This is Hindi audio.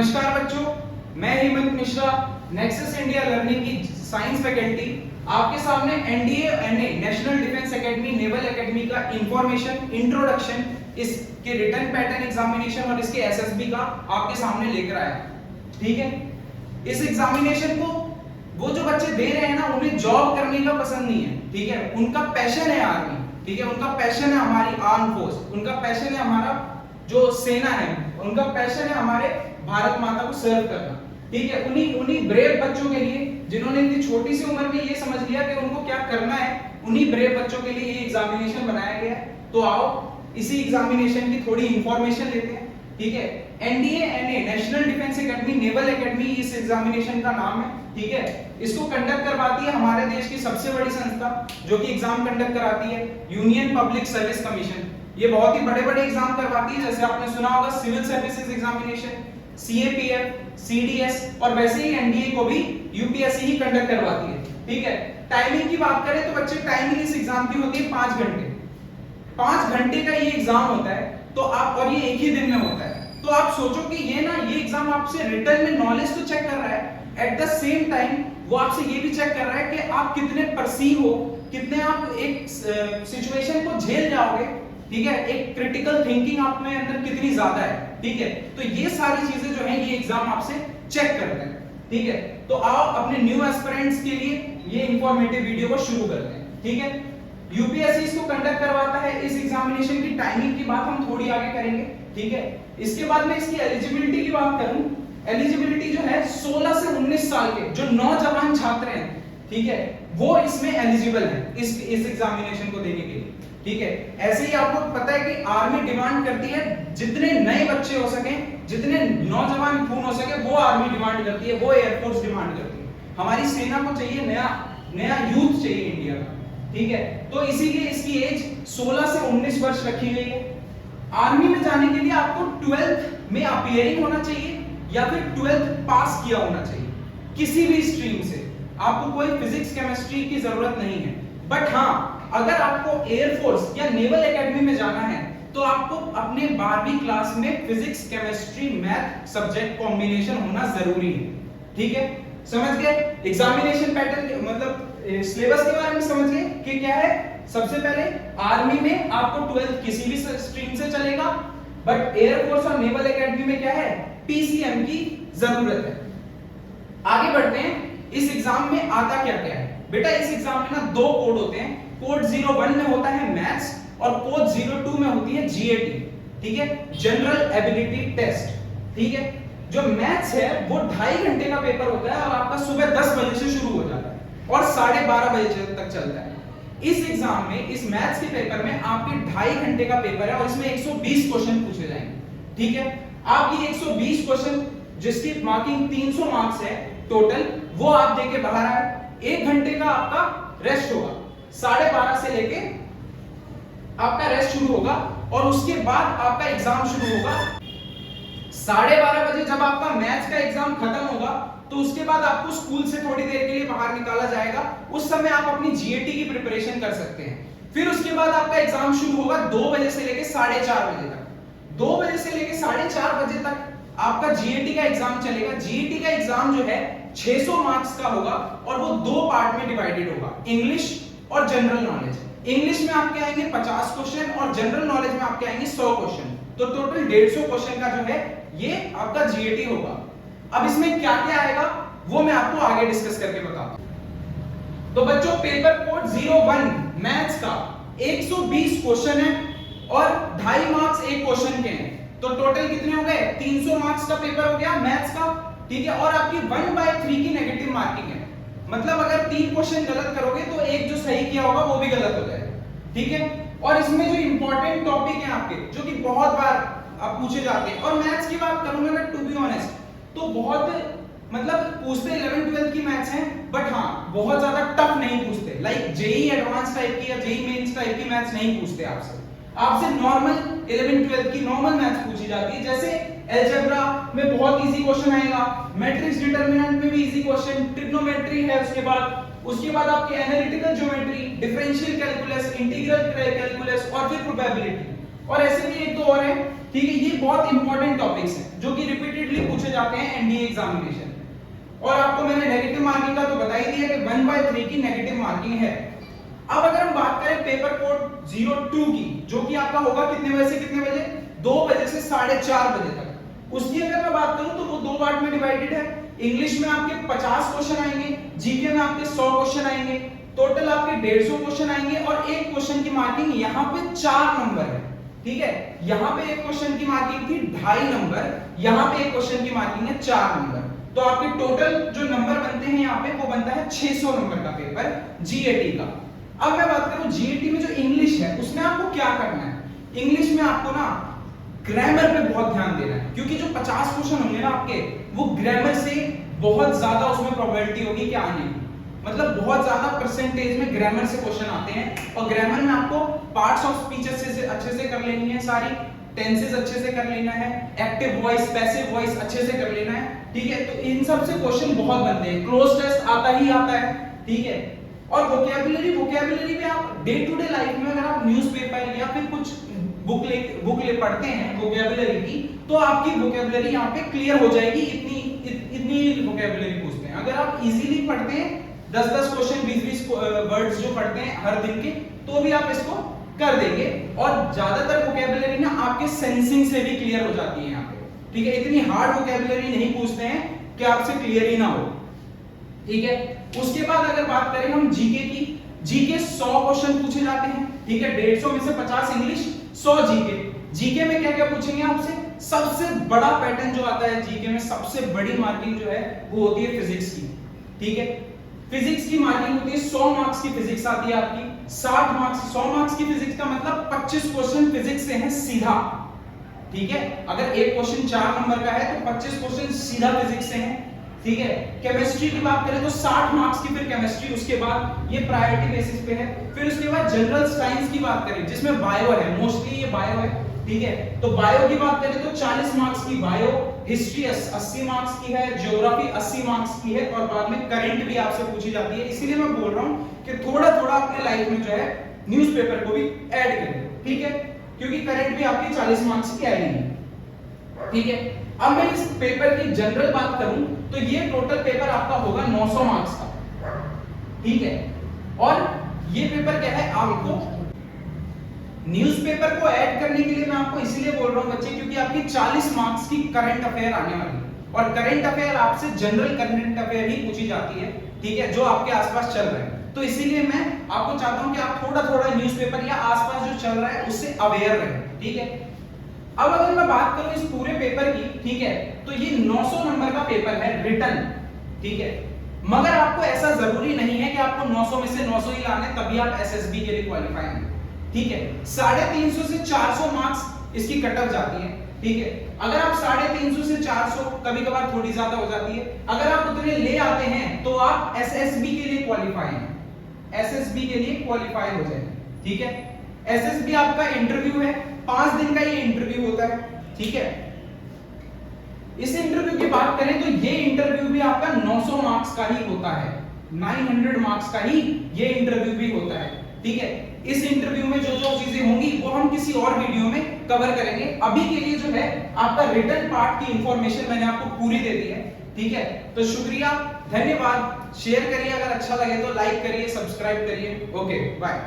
नमस्कार बच्चों, मैं Hemant Mishra, Nexus India learning की साइंस फैकल्टी आपके सामने NDA NA national defence academy naval academy का इंफॉर्मेशन इंट्रोडक्शन, इसके रिटन पैटर्न एग्जामिनेशन और इसके एसएसबी का आपके सामने लेकर आया। ठीक है, इस एग्जामिनेशन को वो जो बच्चे दे रहे हैं ना, उन्हें जॉब करने का पसंद नहीं है। ठीक है, उनका पैशन है आर्मी। ठीक है, उनका पैशन है हमारी आर्म फोर्स, उनका पैशन है हमारा जो सेना है, उनका पैशन है हमारे भारत माता को सर्व करना। ठीक है, उन्हीं ब्रेव बच्चों के लिए जिन्होंने इतनी छोटी सी उम्र में ये समझ लिया कि उनको क्या करना है, उन्हीं ब्रेव बच्चों के लिए ये एग्जामिनेशन बनाया गया है। तो आओ इसी एग्जामिनेशन की थोड़ी इंफॉर्मेशन लेते हैं। ठीक है, NDA NA national defence academy naval academy इस एग्जामिनेशन का नाम है। ठीक है, इसको कंडक्ट करवाती है हमारे देश की सबसे बड़ी संस्था जो कि एग्जाम कंडक्ट कराती है, यूनियन पब्लिक सर्विस कमीशन। ये बहुत ही बड़े-बड़े एग्जाम करवाती है, जैसे आपने सुना होगा civil services examination, CAPF, CDS, और वैसे ही एनडीए को भी यूपीएससी ही कंडक्ट करवाती है। ठीक है, टाइमिंग की बात करें तो बच्चे टाइमिंग इस एग्जाम की होती है 5 घंटे। 5 घंटे का ये एग्जाम होता है, तो आप, और ये एक ही दिन में होता है। तो आप सोचो कि ये एग्जाम आपसे रिटन में नॉलेज तो चेक कर रहा है, एट द सेम टाइम वो आपसे ये भी चेक कर रहा है कि आप कितने परसीव हो, कितने आप एक सिचुएशन को झेल जाओगे। ठीक है, एक क्रिटिकल थिंकिंग आप में अंदर कितनी ज्यादा है। ठीक है, तो ये सारी चीजें जो है ये एग्जाम आपसे चेक करते हैं। ठीक है, तो आओ अपने न्यू एस्पिरेंट्स के लिए ये इंफॉर्मेटिव वीडियो को शुरू करते हैं। ठीक है, यूपीएससी इसको कंडक्ट करवाता है। इस एग्जामिनेशन की टाइमिंग की बात हम थोड़ी आगे करेंगे। ठीक है, इसके बाद में इसकी एलिजिबिलिटी की बात करूं, एलिजिबिलिटी जो है 16 से 19 साल के जो नौजवान छात्र हैं, ठीक है, वो इसमें एलिजिबल है इस एग्जामिनेशन को देने के लिए। ठीक है, ऐसे ही आपको पता है कि आर्मी डिमांड करती है जितने नए बच्चे हो सके, जितने नौजवान खून हो सके, वो आर्मी डिमांड करती है, वो एयरफोर्स डिमांड करती है। हमारी सेना को चाहिए नया यूथ चाहिए इंडिया का। ठीक है, तो इसीलिए इसकी एज 16 से 19 वर्ष रखी गई है। आर्मी में जाने के लिए आपको 12th में अपीयरिंग होना चाहिए या फिर 12th पास किया होना चाहिए किसी भी स्ट्रीम से। आपको कोई फिजिक्स केमिस्ट्री की जरूरत नहीं है। बट हाँ, अगर आपको एयरफोर्स या नेवल एकेडमी में जाना है तो आपको अपने 12वीं क्लास में physics chemistry math subject combination होना जरूरी है। ठीक है, समझ गए? एग्जामिनेशन पैटर्न मतलब सिलेबस के बारे में समझ गए कि क्या है। सबसे पहले आर्मी में आपको 12th किसी भी स्ट्रीम से चलेगा, बट एयरफोर्स और नेवल एकेडमी में क्या है, पीसीएम की जरूरत है। आगे बढ़ते हैं, इस एग्जाम में आता क्या क्या है। बेटा इस एग्जाम में ना 2 कोड होते हैं। कोड 01 में होता है मैथ्स और कोड 02 में होती है जीएटी। ठीक है, जनरल एबिलिटी टेस्ट। ठीक है, जो मैथ्स है वो 2.5 घंटे का पेपर होता है और आपका सुबह 10 बजे से शुरू हो जाता है और 12:30 बजे तक चलता है। इस एग्जाम में, इस मैथ्स के पेपर में आपके 2.5 घंटे का पेपर है और इसमें 120 क्वेश्चन पूछे जाएंगे। ठीक है, आप ये 120 क्वेश्चन जिसकी मार्किंग 300 मार्क्स है टोटल, वो आप देके बाहर आए। 1 घंटे का आपका रेस्ट होगा, 12:30 से लेके आपका रेस्ट शुरू होगा और उसके बाद आपका एग्जाम शुरू होगा। 12:30 बजे जब आपका मैथ्स का एग्जाम खत्म होगा तो उसके बाद आपको स्कूल से थोड़ी देर के लिए बाहर निकाला जाएगा। उस समय आप अपनी जीएटी की प्रिपरेशन कर सकते हैं। फिर उसके बाद आपका एग्जाम शुरू होगा 2 बजे से लेके 4:30 बजे तक। 2 बजे से लेके 4:30 बजे तक आपका जीएटी का एग्जाम चलेगा। जीएटी का एग्जाम जो है 600 मार्क्स का होगा और वो 2 पार्ट में डिवाइडेड होगा, इंग्लिश और जनरल नॉलेज। इंग्लिश में आपके आएंगे 50 क्वेश्चन और जनरल नॉलेज में आपके आएंगे 100 क्वेश्चन। तो टोटल 150 क्वेश्चन का जो है ये आपका जीएटी होगा। अब इसमें क्या क्या आएगा वो मैं आपको आगे डिस्कस करके बताता हूं। तो बच्चों पेपर कोड 01 मैथ्स का 120 क्वेश्चन है और 2.5 मार्क्स एक क्वेश्चन के हैं। तो टोटल कितने हो गए, 300 मार्क्स का पेपर हो गया मैथ्स का। ठीक है, और आपकी 1/3 की नेगेटिव मार्किंग है। मतलब अगर 3 क्वेश्चन गलत करोगे तो एक जो सही किया होगा वो भी गलत हो जाएगा। ठीक है, और इसमें जो इंपॉर्टेंट टॉपिक है आपके जो कि बहुत बार आप पूछे जाते हैं, और मैथ्स की बात करूंगा मैं, टू बी ऑनेस्ट तो बहुत मतलब पूछते 11th-12th की मैथ्स हैं, बट हाँ बहुत ज्यादा टफ नहीं पूछते। लाइक जेई एडवांस टाइप की या जेई मेंस टाइप की मैथ्स नहीं पूछते आपसे नॉर्मल 11th-12th की नॉर्मल मैथ्स पूछी जाती है। जैसे अलजेब्रा में बहुत इजी क्वेश्चन आएगा, मैट्रिक्स डिटरमिनेंट में भी इजी क्वेश्चन, ट्रिग्नोमेट्री है उसके बाद आपके analytical geometry, differential calculus, integral calculus और फिर प्रोबेबिलिटी। और ऐसे भी 1-2 एक और है, ठीक है, ये बहुत इंपॉर्टेंट टॉपिक्स हैं जो कि रिपीटेडली पूछे जाते हैं एनडीए एग्जामिनेशन। और आपको मैंने नेगेटिव मार्किंग का तो बता ही दिया कि 1/3 की नेगेटिव मार्किंग है। अब अगर हम बात करें पेपर कोड 02 की, जो कि आपका होगा कितने बजे से कितने बजे, 2 बजे से 4:30 बजे तक, उसकी अगर मैं बात करूं तो वो 2 पार्ट में डिवाइडेड है। इंग्लिश में आपके 50 क्वेश्चन आएंगे, जीके में आपके 100 क्वेश्चन आएंगे, टोटल आपके 150 क्वेश्चन आएंगे, और एक क्वेश्चन की मार्किंग यहाँ पे 4 नंबर है, ठीक है। यहाँ पे एक क्वेश्चन की मार्किंग थी 2.5 नंबर, यहाँ पे एक क्वेश्चन की मार्किंग है 4 नंबर, तो आपके टोटल जो नंबर बनते हैं यहाँ पे वो बनता है 600 नंबर का पेपर जीएटी का। अब मैं बात करूं जीएटी में जो इंग्लिश है उसमें आपको क्या करना है। इंग्लिश में आपको ना ग्रामर पे बहुत ध्यान देना है, क्योंकि जो 50 क्वेश्चन होंगे ना आपके, वो ग्रामर से बहुत ज्यादा उसमें प्रोबेबिलिटी होगी कि आने की, मतलब बहुत ज्यादा परसेंटेज में ग्रामर से क्वेश्चन आते हैं। और ग्रामर में आपको पार्ट्स ऑफ स्पीच अच्छे से कर लेनी है, सारी टेंसेस अच्छे से कर लेना है, एक्टिव वॉइस पैसिव वॉइस अच्छे से कर लेना है, ठीक है। तो इन सब से क्वेश्चन बहुत बनते हैं, क्लोज टेस्ट आता ही आता है, ठीक है। और वोकैबुलरी में आप डे टू डे लाइफ में अगर आप न्यूज़पेपर या फिर कुछ बुक ले पढ़ते हैं वोकैबुलरी की, तो आपकी वोकैबुलरी यहाँ पे क्लियर हो जाएगी। इतनी वोकैबुलरी पूछते हैं। अगर आप इजीली पढ़ते हैं 10-10 क्वेश्चन 20-20 वर्ड्स जो पढ़ते हैं हर दिन के, तो भी आप इसको कर देंगे। और ज्यादातर वोकैबुलरी ना आपके सेंसिंग से भी क्लियर हो जाती है यहाँ पे, ठीक है। इतनी हार्ड वोकैबुलरी नहीं पूछते हैं कि आपसे क्लियर ही ना हो, ठीक है। उसके बाद अगर बात करें हम जीके की, जीके 100 क्वेश्चन पूछे जाते हैं, ठीक है। 150 में से 50 इंग्लिश, 100 जीके। जीके में क्या क्या पूछेंगे आपसे, सबसे बड़ा पैटर्न जो आता है जीके में, सबसे बड़ी मार्किंग जो है वो होती है फिजिक्स की, ठीक है। फिजिक्स की मार्किंग होती है 100 मार्क्स की फिजिक्स आती है आपकी, 60 मार्क्स 100 मार्क्स की फिजिक्स का मतलब 25 क्वेश्चन फिजिक्स से हैं सीधा, ठीक है। अगर एक क्वेश्चन 4 नंबर का है तो 25 क्वेश्चन सीधा फिजिक्स से हैं, ठीक है। केमिस्ट्री की बात करें तो 60 मार्क्स की फिर केमिस्ट्री, उसके बाद ये प्रायोरिटी बेसिस पे है। फिर उसके बाद जनरल साइंस की बात करें जिसमें बायो है, मोस्टली ये बायो है, ठीक है। तो बायो की बात करें तो 40 मार्क्स की बायो, हिस्ट्री 80 मार्क्स की है, ज्योग्राफी 80 मार्क्स की है, और बाद में करंट भी आपसे पूछी जाती है। इसीलिए मैं बोल रहा हूं कि थोड़ा थोड़ा अपने लाइफ में जो है न्यूज़पेपर को भी ऐड करें, ठीक है, क्योंकि करंट भी आपकी 40 मार्क्स की आएगी, ठीक है। अब मैं इस पेपर की जनरल बात करूं तो ये टोटल पेपर आपका होगा 900 मार्क्स का, ठीक है। और ये पेपर क्या है, आपको न्यूज़पेपर को ऐड करने के लिए मैं आपको इसीलिए बोल रहा हूं बच्चे, क्योंकि आपकी 40 मार्क्स की करंट अफेयर आने वाली है, और करंट अफेयर आपसे जनरल करंट अफेयर ही पूछी जाती है, ठीक है, जो आपके आसपास चल रहा है। तो इसीलिए मैं आपको चाहता हूं कि आप थोड़ा थोड़ा न्यूज़पेपर या आसपास जो चल रहा है उससे अवेयर रहें, ठीक है। अब अगर मैं बात करूं इस पूरे पेपर की, ठीक है, तो ये 900 नंबर का पेपर है रिटन, ठीक है। मगर आपको ऐसा जरूरी नहीं है कि आपको 900 में से 900 ही लाने तभी आप एसएसबी के लिए क्वालिफाई हैं, ठीक है। 350 से 400 मार्क्स इसकी कट ऑफ जाती है, ठीक है। अगर आप 350 से 400, कभी कभार थोड़ी ज्यादा हो जाती है, अगर आप उतने ले आते हैं तो आप एसएसबी के लिए क्वालिफाई हैं, एसएसबी के लिए क्वालिफाई हो जाएंगे, ठीक है। एसएसबी आपका इंटरव्यू है, 5 दिन का ये इंटरव्यू होता है, ठीक है। इस इंटरव्यू की बात करें तो ये इंटरव्यू भी आपका 900 मार्क्स का ही होता है, 900 मार्क्स का ही ये इंटरव्यू भी होता है, ठीक है। इस इंटरव्यू में जो जो चीजें होंगी वो हम किसी और वीडियो में कवर करेंगे। अभी के लिए जो है आपका रिटन पार्ट की इंफॉर्मेशन मैंने आपको पूरी दे दी है, ठीक है। तो शुक्रिया, धन्यवाद। शेयर करिए, अगर अच्छा लगे तो लाइक करिए, सब्सक्राइब करिए। Okay, bye.